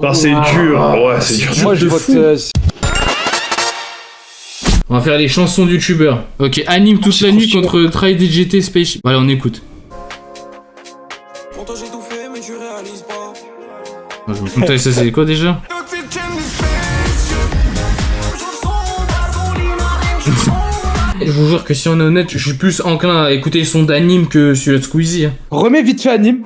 Ah, c'est dur. Ouais, c'est dur. Moi, je vote. On va faire les chansons de youtubeurs. Ok, anime toute la nuit contre Try DGT Spaceship. Voilà, on écoute. Je me comptais, ça c'est quoi déjà? Je vous jure que si on est honnête, je suis plus enclin à écouter le son d'anime que celui de Squeezie. Remets vite fait anime.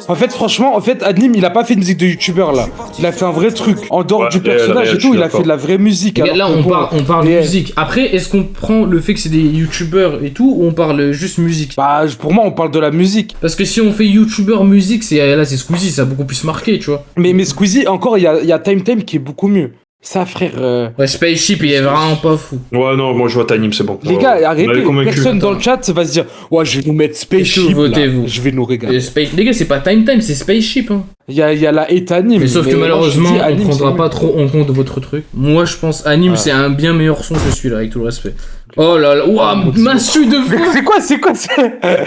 En fait, franchement, anime, il a pas fait de musique de youtubeur là. Il a fait un vrai truc. En dehors du personnage et tout, il a fait de la vraie musique. Là, on parle de musique. Après, est-ce qu'on prend le fait que c'est des youtubeurs et tout, ou on parle juste musique? Bah, pour moi, on parle de la musique. Parce que si on fait youtubeur musique, là c'est Squeezie, ça a beaucoup plus marqué, tu vois. Mais Squeezie, encore, il y a Time Time qui est beaucoup mieux. Ça, frère. Ouais, Spaceship, il est vraiment pas fou. Ouais, non, moi je vote anime, c'est bon. Les gars, arrêtez. Personne dans le chat va se dire, ouais, je vais nous mettre Spaceship. Votez-vous. Je vais nous regarder. Les gars, c'est pas Time Time, c'est Spaceship. Hein. Il y a la hate anime. Mais sauf que malheureusement, on prendra pas trop en compte votre truc. Moi, je pense anime, c'est un bien meilleur son que celui-là, avec tout le respect. Oh là là, ouah, Massu de fou. C'est quoi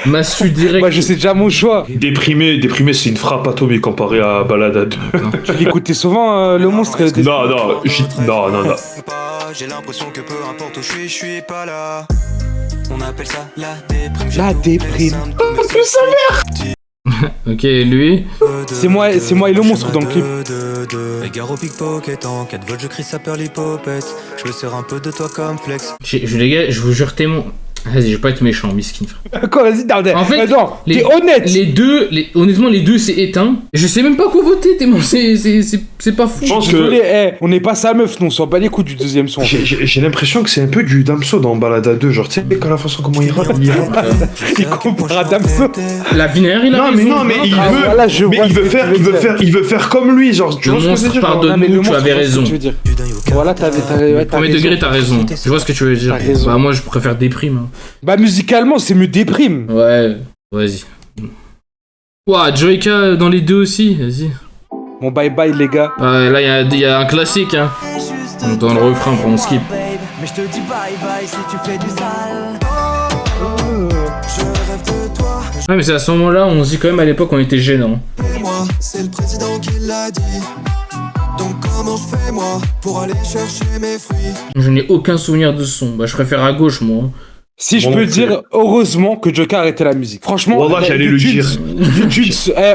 Massu direct. Moi, je sais déjà mon choix. Déprimé, c'est une frappe atomique comparé à Balade à 2. Tu l'écoutais souvent, le monstre Non. J'ai l'impression que peu importe où je suis pas là. On appelle ça la déprime. La déprime. Ok, lui. C'est moi et le monstre dans le clip. Gare au pickpocket, en 4 volts, je crie ça perd l'hypopète. Je me sers un peu de toi comme flex. Les gars, je vous jure tellement. Vas-y, je vais pas être méchant, miskin frère. Quoi, vas-y, Dardel. En fait, attends, t'es honnête. Honnêtement, les deux c'est éteint. Je sais même pas quoi voter, c'est pas fou. Je pense que... on n'est pas sa meuf, non, on s'en bat les coups du deuxième son. J'ai l'impression que c'est un peu du Damso dans Balade à 2, genre, tu sais, quand la façon comment il rappe. Il compare à Damso. La Vinaire, il a raison. Non, mais il veut faire comme lui, genre, tu vois ce que je veux dire. Pardonne-nous, tu avais raison. Voilà, Premier degré, t'as raison. Je vois ce que tu veux dire. Bah, moi, je préfère Déprime. Bah, musicalement, c'est mieux Déprime. Ouais, vas-y. Ouah, Joyka dans les deux aussi, vas-y. Bon, bye bye, les gars. Là, il y a un classique, hein. Dans le refrain, on skip. Mais je te dis bye bye si tu fais du sale. Je rêve de toi. Ouais, mais c'est à ce moment-là, on se dit quand même à l'époque, on était gênants. Moi, c'est le président qui l'a dit. Donc comment je fais moi pour aller chercher mes fruits? Je n'ai aucun souvenir de ce son. Bah, je préfère à gauche, moi. Si je peux dire, heureusement que Joker a arrêté la musique. Franchement, Wallah, j'allais le dire.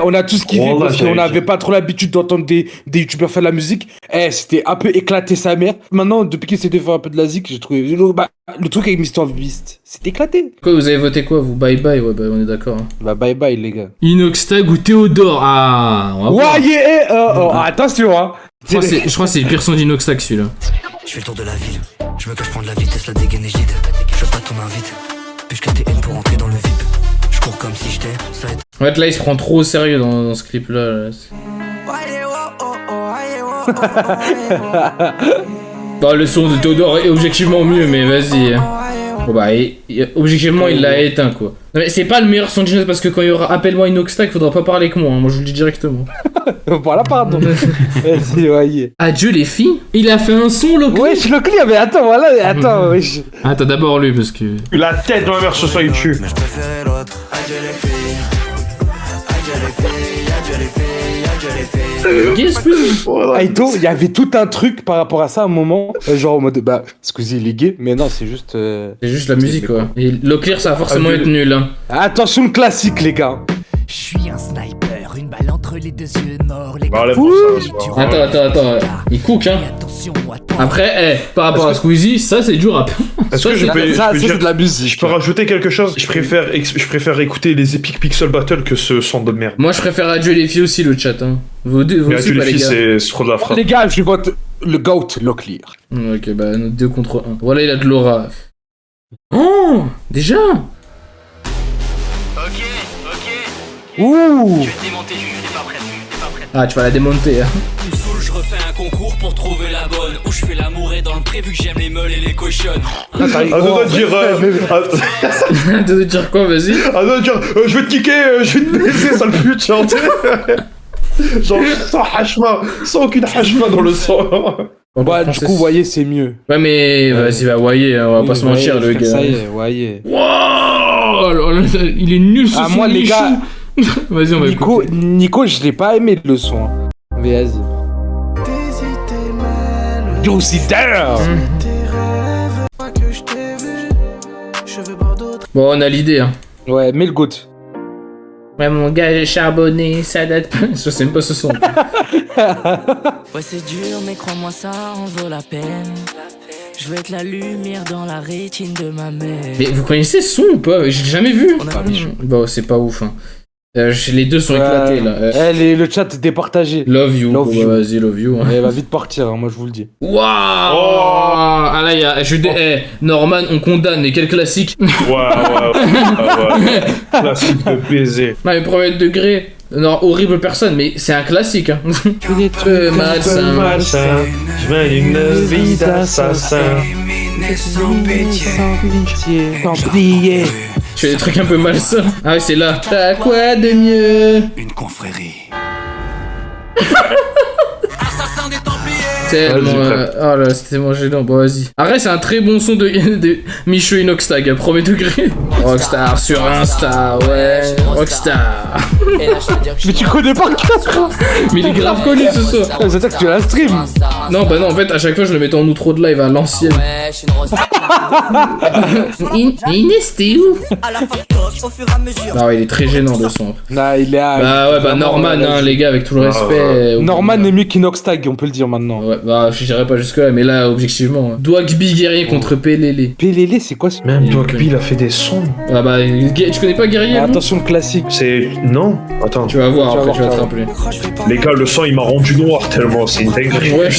On a tous kiffé parce qu'on n'avait pas trop l'habitude d'entendre des youtubeurs faire de la musique. C'était un peu éclaté sa mère. Maintenant, depuis qu'il s'est fait faire un peu de la zik, j'ai trouvé... le truc avec MrBeast, c'est éclaté. Quoi, vous avez voté quoi, vous? Bye bye, ouais, bah on est d'accord. Hein. Bah bye bye, les gars. Inoxtag ou Théodore? Ah, on va voir. Attention, hein. Je crois que c'est le pire son d'Inoxtag, celui-là. Je fais le tour de la ville. Je me cache prendre la vitesse, la dégaine et gide. Je veux pas ton invite. Puisque t'es haine pour entrer dans le VIP. Je cours comme si j'étais. En fait, là, il se prend trop au sérieux dans ce clip-là. Bah, le son de Théodore est objectivement mieux, mais vas-y. Bon, bah, objectivement, il l'a éteint, quoi. Non, mais c'est pas le meilleur son de Inoxtag parce que quand il y aura Appelle-moi Inoxtag, faudra pas parler que moi. Hein. Moi, je vous le dis directement. Voilà, pardon. Vas-y, voyez. Adieu les filles. Il a fait un son, Locli. Wesh, Locli, mais attends, voilà, attends, wesh. Attends, d'abord lui, parce que... La tête de ma mère sur YouTube. Mais je préférais l'autre. Adieu les filles. Adieu les filles. Adieu les filles. Adieu les filles. Qu'est-ce que... Aito, il y avait tout un truc par rapport à ça à un moment, genre en mode, bah, excusez, il est gay, mais non, c'est juste... C'est juste la musique, quoi. Et Leclerc, ça va forcément être nul, hein. Attention, le classique, les gars. Je suis un sniper, une balle entre les deux yeux morts. Les Bah, Attends, il cook, hein. Après, par rapport à Squeezie, ça c'est du rap. Est-ce que je peux c'est de la musique. Je peux rajouter quelque chose? Je préfère écouter les Epic Pixel Battle que ce son de merde. Moi je préfère Adieu les filles aussi, le chat, hein. Vous aussi, les pas, filles, les c'est trop de la frappe. Les gars, je vote le GOAT, Locklear. Ok, bah 2 contre 1. Voilà, il a de l'aura. Oh, déjà. Ok. Ouh. Je vais te démonter, t'es pas prêt. Ah, tu vas la démonter, hein. Me saoule, je refais un concours pour trouver la bonne. Où je fais l'amour et dans le prévu que j'aime les meules et les cochonnes. Ah, doit dire... Tu veux dire quoi, vas-y? Ah, doit dire... je vais te kicker, je vais te blesser, sale pute, genre... Genre, sans hashma, sans aucune hashma dans le sang. Bah, du coup, voyez, c'est mieux. Ouais, mais vas-y, va voyez, on va pas se mentir, le gars. Ça y est, voyez. Wow, il est nul ce son. Moi, les gars, Vas-y, on va écouter. Nico, je l'ai pas aimé le son. Hein. Mais vas-y. Yo, c'est down. Bon, on a l'idée, hein. Ouais, mets le goût. Ouais, mon gars, j'ai charbonné, ça date pas. Je sais même pas ce son. Ouais, c'est dur, mais crois-moi, ça en vaut la peine. Je veux être la lumière dans la rétine de ma mère. Mais vous connaissez ce son ou pas? J'ai jamais vu. Bon, c'est pas ouf, hein. Les deux sont éclatés là. Le chat est départagé. Love you. Love you. Vas-y, love you. Hein. Elle va vite partir, hein, moi je vous le dis. Waouh. Ah là, il y a. Norman, on condamne. Et quel classique. Ouais. Classique de baiser. Non, mais premier degré. Non, horrible personne, mais c'est un classique. Hein. Il est peu malsain. Je mène une vie d'assassin. Sans pitié. Tu fais des trucs un peu malsains. Ah ouais, c'est là. T'as quoi de mieux? Une confrérie. Tellement. Oh là, c'était tellement gênant. Bon, vas-y. Arrête, c'est un très bon son de Micho Inoxtag, premier degré. Rockstar sur Insta, ouais. Rockstar. Mais tu connais pas le chat. Mais il est grave connu ce soir. C'est-à-dire que tu la stream. Non, bah non, en fait, à chaque fois, je le mettais en outro de live à l'ancienne. Inesté où? Ah ouais, il est très gênant le son. Nah, il est à... Bah ouais, bah Norman, hein, les gars, avec tout le respect. Norman est mieux qu'Inoxtag, on peut le dire maintenant. Ouais, bah je dirais pas jusque là, mais là, objectivement. Dwagby guerrier contre Pelele. Pelele, c'est quoi ce... Même Dwagby, il a fait des sons. Ah bah, tu connais pas guerrier? Attention, le classique. C'est... Non. Attends. Tu vas voir, après tu vas te rappeler. Les gars, le son, il m'a rendu noir tellement, c'est une dinguerie. Ouais,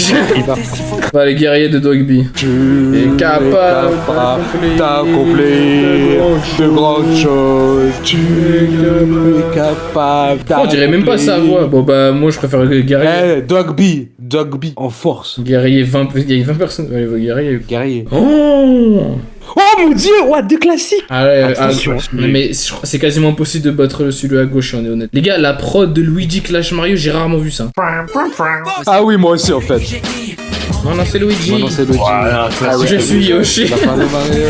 bah les guerriers de Dwagby. Tu es capable d'accomplir de grandes choses. Tu es capable on dirait même pas sa voix. Bon bah moi je préfère le guerrier. Dwagby en force. Guerrier 20, il y a 20 personnes. Ouais, guerrier. Oh mon dieu, ouais, deux classiques. Ah ouais, attention. Mais c'est quasiment impossible de battre celui à gauche, on est honnête. Les gars, la prod de Luigi Clash Mario, j'ai rarement vu ça. Ah oui, moi aussi en fait. Non, c'est Luigi. Moi non, c'est Luigi. Voilà, Je suis Yoshi. La fin de Mario.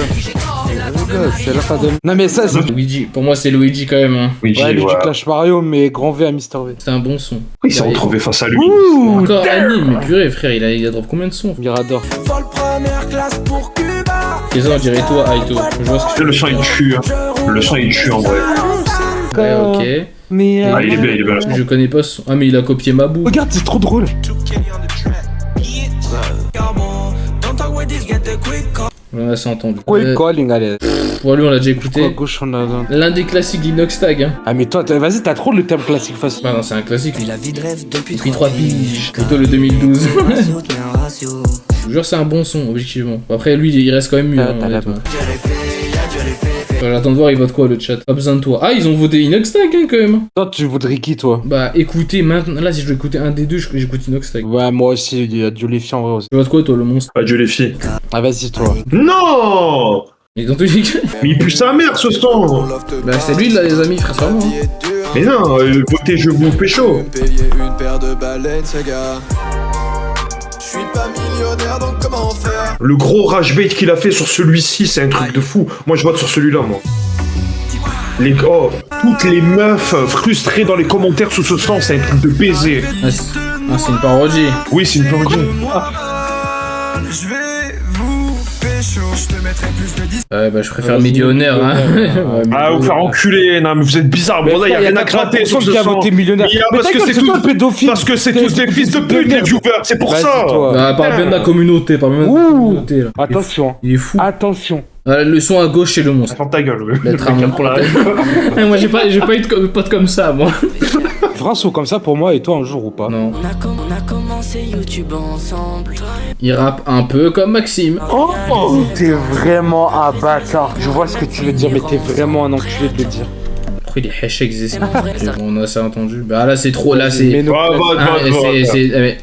C'est la fin de... Non mais ça c'est... Luigi, pour moi c'est Luigi quand même. Hein. Luigi, ouais, Luigi Clash Mario, mais grand V à Mister V. C'est un bon son. Il s'est retrouvé face à lui. Encore anime, mais purée frère, il a drop combien de sons? Mirador. Et ça on dirait toi, Aito. Je vois ce que Le son il tue, hein. Le son il tue en vrai. Ouais, ok. Mais Ah, il est bien. Je connais pas ce son. Ah mais il a copié ma boue. regarde, c'est trop drôle. On a ça entendu. Quick calling, allez. Pour lui on l'a déjà écouté. À gauche, on a... L'un des classiques d'Inoxtag. Hein. Ah mais toi, vas-y, t'as trop le thème classique facile. Bah non, c'est un classique. La vie de rêve depuis 3 piges. Plutôt le 2012. Je vous jure, c'est un bon son, objectivement. Après, lui, il reste quand même mieux. Hein, j'attends de voir, il vote quoi le chat? Pas besoin de toi. Ah, ils ont voté Inoxtag hein, quand même. Toi, tu voudrais qui, toi? Bah, écoutez, maintenant, là, si je dois écouter un des deux, j'écoute Inoxtag. Ouais, moi aussi, il y a Dieu les filles en vrai aussi. Tu votes quoi, toi, le monstre? Adieu les filles. Ah, vas-y, toi. Non. Mais dans tous les cas. Mais il pue sa mère ce son. Bah, c'est lui, là, les amis, frère, ça va. Hein. Mais non, votez je vous pécho. Une paire de baleines, ce gars. Je suis pas millionnaire, donc comment faire? Le gros rage bait qu'il a fait sur celui-ci, c'est un truc de fou. Moi, je vote sur celui-là, moi. Toutes les meufs frustrées dans les commentaires sous ce son, c'est un truc de baiser. Ah, c'est une parodie. Oui, c'est une parodie. Je vais vous pécho, je te mettrai plus de 10. Ouais, bah, je préfère Millionnaire, hein. Ouais, Ah, vous faire enculer, non mais vous êtes bizarre, bon là y'a rien à gratter sur ce qui a son. voté Millionnaire. Mais parce que c'est tous pédophile. Parce que c'est tous des fils de pute les viewers, c'est pour ça. Bah, parle bien de la communauté, parle bien de la communauté, là. Attention. Il est fou. Attention. Le son à gauche, c'est le monstre. Ferme ta gueule, L'être à mon Moi, j'ai pas eu de potes comme ça, moi. Feras un saut comme ça pour moi et toi un jour ou pas? Non. On a commencé YouTube ensemble. Il rappe un peu comme Maxime. Oh, t'es vraiment un bâtard. Je vois ce que tu veux dire, mais t'es vraiment un enculé de le dire. Pourquoi il est hash existe? On a ça entendu. Bah là, c'est trop. Là, c'est.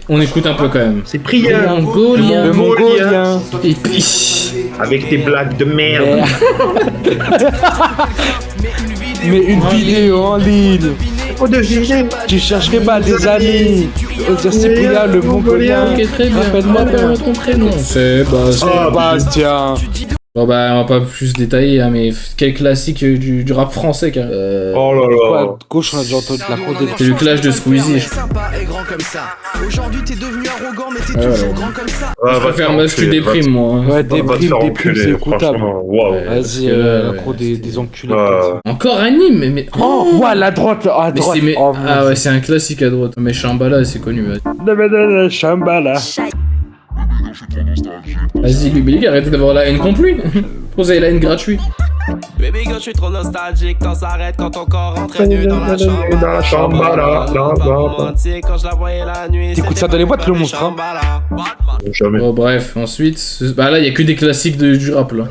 On écoute un peu quand même. C'est prière. Le Mongolien. Et puis. Avec tes blagues de merde. Mais une vidéo en ligne. Tu chercherais pas des amis. Cyprien, le Mongolien. Ok, très bien. Rappelle-moi ton ton prénom. Sébastien. Sébastien. Bon bah on va pas plus détailler hein, mais quel classique du rap français car Oh là là. Ouais, gauche, on a déjà entendu la prod. c'est le clash de Squeezie je crois. Aujourd'hui t'es devenu arrogant mais t'es Ouais, toujours ouais. grand comme ça. Ah, Je préfère Must tu déprimes moi. Hein. Ouais, Va te déprime, faire déprime, c'est enculer, écoutable. franchement. Waouh. Ouais. Vas-y, parce que là, la ouais, pro des enculés. Ouais. Encore anime mais Oh, ouais, la droite, à mais droite. c'est Oh, mon ah Dieu. ouais c'est un classique à droite mais Shambhala c'est connu. Shambhala. Vas-y Biblique arrêtez d'avoir la haine contre lui. Vous avez la haine gratuite. Baby girl, je suis trop nostalgique, quand ça arrête quand ton corps rentre nu dans la chambre. Dans la chambre, là, là, là. Quand je la voyais la nuit. T'écoutes ça dans les boîtes, le monstre, hein. Jamais. Bon bref ensuite bah là il y a que des classiques du rap là.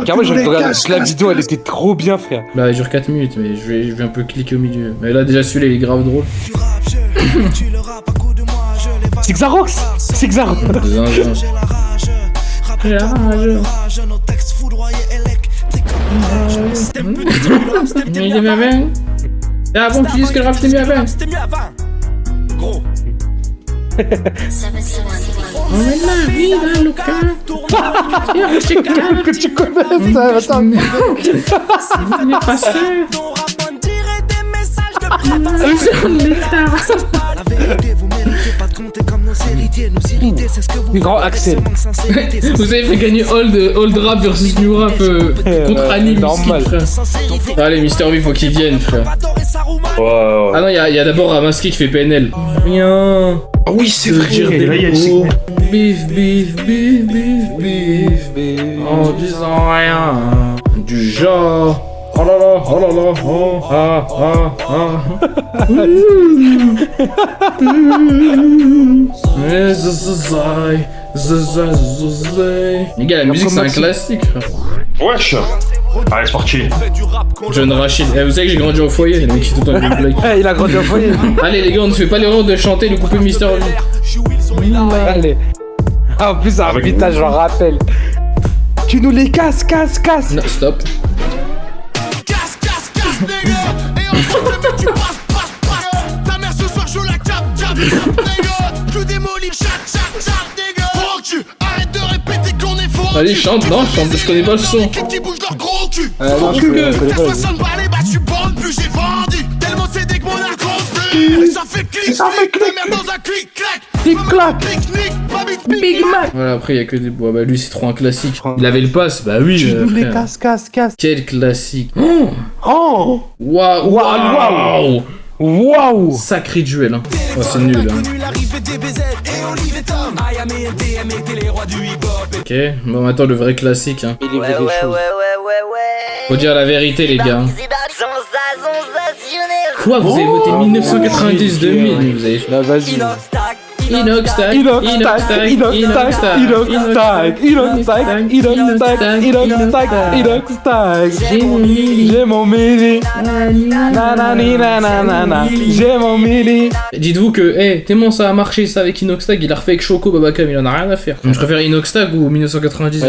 Car moi, je regarde la vidéo, elle était trop bien, frère. Là il dure 4 minutes mais je vais un peu cliquer au milieu. Mais là déjà celui-là il est grave drôle. C'est Xarox. C'est Xarox. Zinzin. J'ai la rage. Il est bien bien. C'est avant que tu dises que le rap c'était mieux avant. C'était mieux avant. Gros. On met la vie dans le cœur. Et je calme. Que tu connais ça, attends. Il est passé. Ton rap on dirait des messages de Sur l'état. La vérité, vous méritez pas de compter comme nos héritiers. Nos irrités, c'est ce que vous Le grand faites, Axel. c'est manque de sincérité. Vous avez fait gagner Old Rap versus New Rap contre Anime. normal. Skip, frère. Allez, Mister V, faut qu'il vienne, frère. Ouais. Ah non, il y a d'abord Ramaski qui fait PNL. Rien. Ah oui, c'est De vrai. dire des Là, il y a le mots. segment. Bif, bif, bif, bif, bif. En disant rien. Du genre. Oh là là, oh là là, oh, ah, ah, ah. Les gars, la musique c'est un classique, frère. Wesh. Allez, c'est parti. John Rachid. Eh, vous savez que j'ai grandi au foyer, le mec qui est tout le temps avec une blague. Eh, il a grandi au foyer. Allez les gars, on ne fait pas l'erreur de chanter le coupé Mister V. Allez. Ah, en plus, un putain, je m'en rappelle. Tu nous les casses. Non, stop. Casse, nigga. Et en train de mettre du passe. Ta mère ce soir, je la cap, nigga. Je démolis, chat, nigga. Faut que tu arrêtes de répéter qu'on est faux. Allez, chante, non, chante, je connais pas le son. Qui bouge leur gros cul. Non, je connais T'as pas. 60 balles, bah tu bandes plus, j'ai vendu. Tellement c'est dès que mon arc compte plus. Et ça fait clic, ta mère dans un clic-clac. Clic-clac. Pique-nique, ma bite, Big Mac. Voilà, après, il y a que des bois. Bah, lui, c'est trop un classique. Il avait le pass, bah oui. Tu nous les frère. casses. Quel classique. Oh. Waouh. Waouh. Sacré duel, hein. Oh, c'est nul, hein. l'arrivée des BZ et Olive et Tom. IAM et NTM étaient les rois du hip-hop. Ok, bon, attends, le vrai classique, hein. Il est vrai des choses. Faut dire la vérité, les gars. Quoi, vous avez voté 1990-2000 vous avez... Là, vas-y. Inoxtag, J'ai mon mili. J'ai mon mili. Dites-vous que, tellement ça a marché ça avec Inoxtag, il a refait avec Choco Babacam, il en a rien à faire. Je préfère Inoxtag ou 1990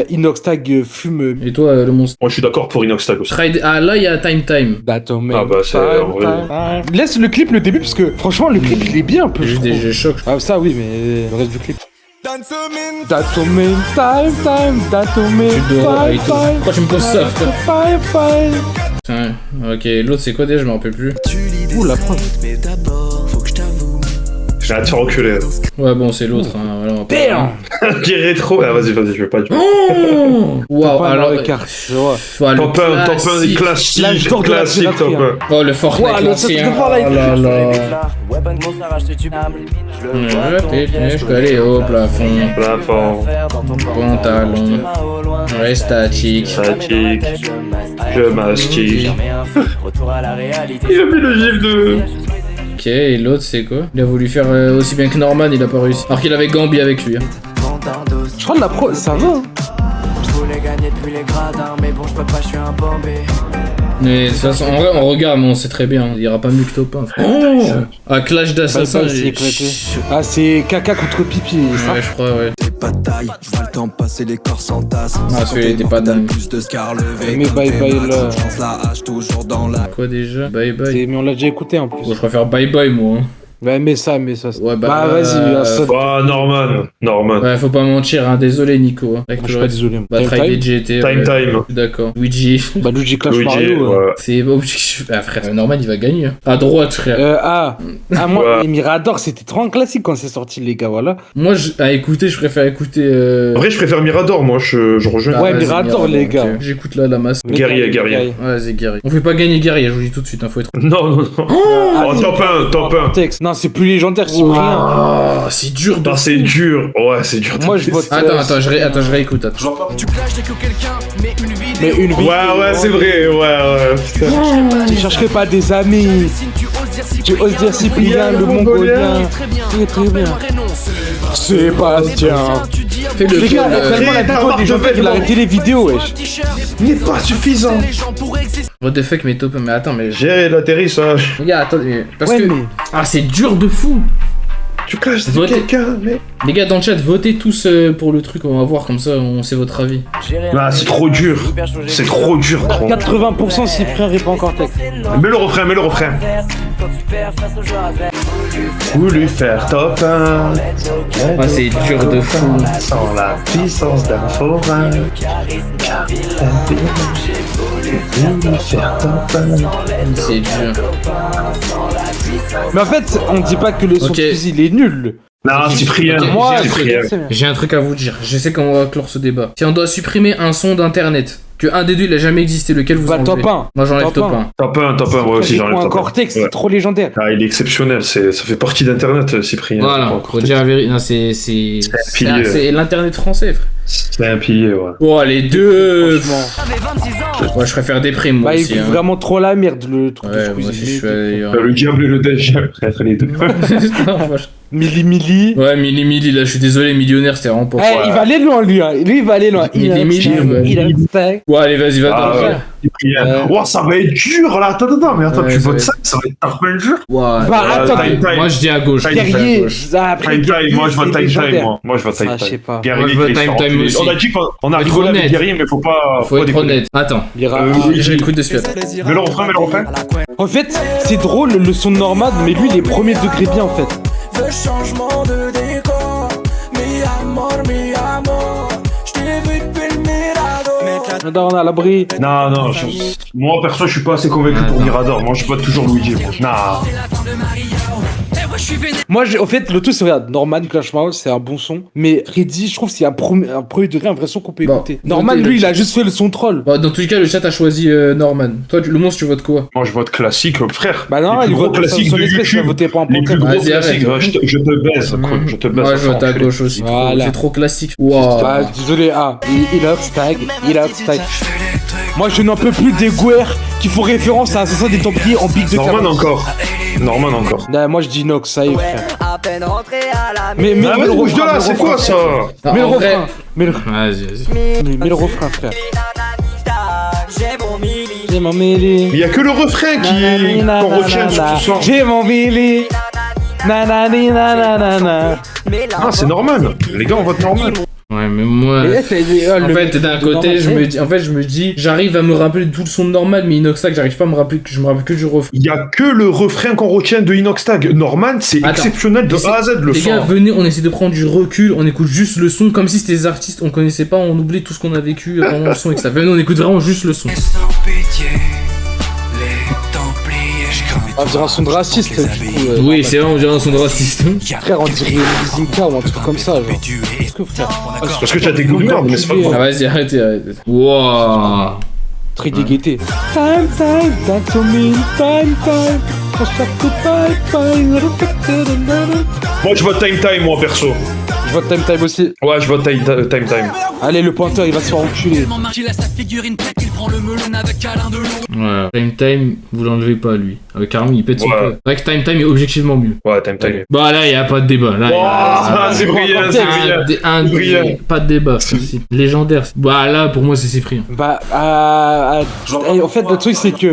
Inoxtag fume. Et toi, le monstre? Moi, je suis d'accord pour Inoxtag aussi. Ah, là, il y a Time. Ah bah, c'est en vrai. Laisse le clip le début parce que franchement le clip il est bien un peu. Juste des jeux chocs. Ah ça oui mais le reste du clip. That's a mean time. Tu dois Pourquoi tu me poses ça, frère? Putain, ok, l'autre c'est quoi déjà? Je me rappelle plus. Ouh la preuve. Mais d'abord, faut que je t'avoue. J'ai hâte de te faire enculer. Ouais, bon, c'est l'autre, hein. Voilà, on va pas- Je dirais trop. Ah, vas-y, je veux pas dire. Oh Waouh, alors. Top 1 des classiques. L'âge d'or de la Classique, top piraterie, 1. Oh, le Fortnite, Ouah, le l'ancien. truc de Fortnite. Oh là là. Je peux aller au plafond. Plafond. Pantalon. Reste statique. Statique. Je mastique. Il a mis le gif de. Ok, et l'autre c'est quoi? Il a voulu faire aussi bien que Norman, il a pas réussi. Alors qu'il avait Gambi avec lui. Hein. Je crois que la pro ça va. Je voulais gagner depuis les gradins, mais bon, je peux pas, je suis un bombé. Mais de toute façon, en vrai, on regarde, mais on sait très bien. Il y aura pas mieux que top 1. Oh ah, Clash d'Assassin. C'est éclaté. Ah c'est caca contre pipi ça. Ouais, je crois, ouais. T'es pas de taille, je vois le temps passer, les corps s'entassent. Ah, celui-là était pas dingue. Plus de scar levé. Mais bye bye là. Je lance la hache toujours dans la. Quoi déjà? Bye bye. Mais on l'a déjà écouté en plus. Bon, je préfère bye bye moi. Hein. Ouais, mais ça. Ouais, Bah, vas-y. Ça... Ah, Norman. Ouais, faut pas mentir, hein. Désolé, Nico. Hein. Je suis pas désolé. Bah, Try DJT. Time. D'accord. Luigi. Bah, Luigi Clash Luigi, Mario. ouais. C'est objectif. Ah, frère, Norman, il va gagner. Hein. À droite, frère. Moi, Ouais. Mirador, c'était trop un classique quand c'est sorti, les gars, voilà. Moi, à écouter, je préfère écouter. En vrai, je préfère Mirador, moi, je rejoins. Ouais, vas-y, Mirador, les gars. ok. J'écoute là la masse. Guerrier. Ouais, c'est guerrier. On fait pas gagner guerrier, je vous dis tout de suite, hein, faut être. Non. Oh, top 1. Non, c'est plus légendaire, Cyprien. Oh, c'est dur de. Ah, c'est dur. Ouais, c'est dur. Moi, je vote. Attends, je réécoute. Attends. Tu clashes dès que quelqu'un met une vidéo. Mais une vie. Ouais, c'est vrai. Ouais, putain. Tu chercherais pas des amis. Tu oses dire Cyprien, le mongolien. Très bien. Sébastien. Fais le Les gars, tellement la vidéo des gens il a arrêté les vidéos, wesh. N'est pas suffisant. What the fuck, mais top. Mais attends, mais. J'ai l'atterrissage. Les gars, attends, parce Ouais, que. mais- Ah, c'est dur de fou. Tu clashes Votez. quelqu'un, mais. Les gars, dans le chat, votez tous pour le truc, on va voir, comme ça, on sait votre avis. Ah, c'est trop dur. C'est trop dur, gros. 80% Cyprien répond encore texte. Mets le refrain. Voulu faire top 1. Ah, c'est dur de fou. Sans la puissance d'un forain. Voulu faire top 1. C'est dur. Mais en fait, on dit pas que le son Ok. de fusil, il est nul. Non, Cyprien. Ok, Moi, Cyprien. J'ai un truc à vous dire, je sais qu'on va clore ce débat. Si on doit supprimer un son d'internet, que un des deux il a jamais existé, lequel vous Bah, enlevez? top 1. Moi j'enlève Top top 1. 1. Top 1, moi aussi j'enlève Un top 1. Cortex, Ouais. c'est trop légendaire. Ah, il est exceptionnel, ça fait partie d'internet, Cyprien. Voilà, Bon, faut dire la vérité. Non, c'est pilier. c'est l'internet français, frère. C'est un pilier, ouais. Oh, les deux. Franchement. Ouais, je préfère des primes, moi Bah, il aussi. est hein. vraiment trop la merde, le truc Ouais, de moi aussi je cuisine. suis allé. Le diable et le Dej, frère, les deux. Mili. Ouais, Mili, là, je suis désolé, millionnaire, c'était vraiment pas. Eh, il va aller loin, lui. Hein. Lui, il va aller loin. Il a un Mili, style, ouais. il a un style. Ouais, allez, vas-y, va Ah, dans le ouais. jeu. Cyprien. Oh, ça va être dur là. Attends, mais attends, Ouais, tu ça votes va ça va être archi dur. Ouais. Bah, attends, Time. Moi, je dis à gauche. Time. Guerrier. Après, Time, moi je vote c'est Time, légendaire. moi je vote Time. Ah, je sais pas. Guerrier, Moi, je vote qui est Time sorti. aussi. On a dit qu'on a Faut être rigolé avec honnête. Guerrier, mais faut pas. Faut être déconner. honnête. Attends. Je l'écoute de suite. Mais le refrain. En fait, c'est drôle le son de Norman, mais lui, il est premier degré bien en fait. Le changement de décor. Mi amor. Je t'ai vu depuis le Mirador. Regarde, on est à l'abri. Non, moi perso, je suis pas assez convaincu pour Mirador. Moi je vote toujours Luigi. Non. Moi, au fait, le truc, c'est regarde, Norman Clash Mario, c'est un bon son. Mais Reddy, je trouve que c'est un premier degré, un vrai son qu'on peut Bon, écouter. Norman, lui, il a juste fait le son troll. Bon, dans tous les cas, le chat a choisi Norman. Toi, le monstre, tu votes quoi? Moi je vote classique, frère. Bah non, Les plus il gros vote classiques son de espèce, il va YouTube. voter pour un Les plus panthère. gros Vas-y, classiques, arrête. je te baise, je te baise. Moi, je vote à gauche aussi. Voilà. C'est trop classique. Wow. Bah, désolé, il a stag. Moi, je n'en peux plus des Guerres qui font référence à Assassin des Templiers en big de Norman carotte. encore. Nah, moi, je dis Nox, ça y est, frère. À peine rentré à la Mais Ah ouais, bouge de là, c'est quoi ça? Ah, Mais le en vrai- refrain. Mais Vas-y. le refrain, frère. J'ai mon mili. J'ai mon mêlé. Il y a que le refrain qu'on retient sur ce son. J'ai mon mêlé. Nanani nanana. Ah, c'est Norman. Les gars, on vote Norman. Ouais, mais moi. En fait, d'un côté, je me dis, j'arrive à me rappeler de tout le son de Norman, mais Inoxtag, j'arrive pas à me rappeler que je me rappelle que du refrain. Il y a que le refrain qu'on retient de Inoxtag. Norman, c'est Attends. exceptionnel de A à Z le Les son. gars, venez, on essaie de prendre du recul, on écoute juste le son, comme si c'était des artistes, on connaissait pas, on oublie tout ce qu'on a vécu pendant le son, et que ça. Venez, on écoute vraiment juste le son. On dirait un son de raciste, du coup. Oui, c'est vrai, on dirait un son de raciste. Frère, on dirait Zinka ou un truc comme ça, genre. Qu'est-ce que frère Parce que tu as des goûts de merde, mais c'est pas Ah, grave. vas-y, arrêtez. Wouah. Très dégaité. Time, that's a mean time. Moi, je vote Time, moi, perso. Je vote Time aussi. Ouais, je vote Time. Allez, le pointeur, il va se faire enculer. Ouais. Time, vous l'enlevez pas, lui. Avec carrément, il pète son Ouais. peu. C'est vrai que Time est objectivement mieux. Ouais, Time. Bah là, y a pas de débat. Là, Oh, c'est brillant, c'est brillant. Brillant. Pas de débat. C'est légendaire. Bah là, pour moi, c'est Cyprien. Bah, en fait, le truc, c'est que.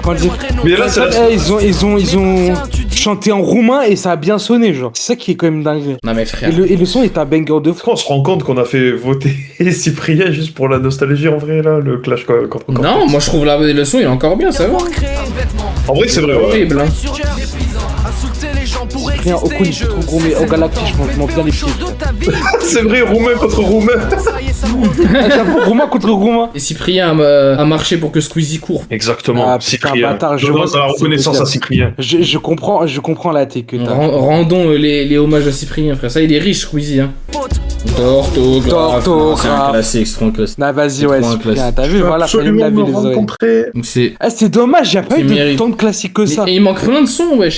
Comment dire Mais là, c'est la... ils ont chanté en roumain et ça a bien sonné, genre. C'est ça qui est quand même dingue. Non mais frère. Et le son est un banger de fou. On se rend compte qu'on a fait voter Cyprien juste pour la nostalgie en vrai, là, le clash contre Non, moi je trouve la leçon il est encore bien, ça va. En vrai, c'est vrai, ouais. Horrible, hein. pour Cyprien, Ocon, il exister. est trop gros, mais au Galactique, je m'en bien les pieds. C'est vrai, roumain contre roumain. J'avoue, Roumain contre Roumain. Et Cyprien a marché pour que Squeezie court. Exactement, Ah, putain, Cyprien. bâtard, je Donne vois la ce que reconnaissance c'est à dire. Cyprien. Je comprends la thé que t'as. Rendons les hommages à Cyprien, frère. Ça, il est riche, Squeezie, hein. Tortographe. Tortographe. C'est un classique, c'est trop un classique. Nah, vas-y, C'est ouais, trop un Cyprien, classique. t'as vu, voilà, fallait me Absolument laver me les oreilles. rencontrer. Donc c'est... Ah, c'est dommage, y'a pas Il eu mérite. tant de classiques que ça. Et il manque plein de sons, wesh.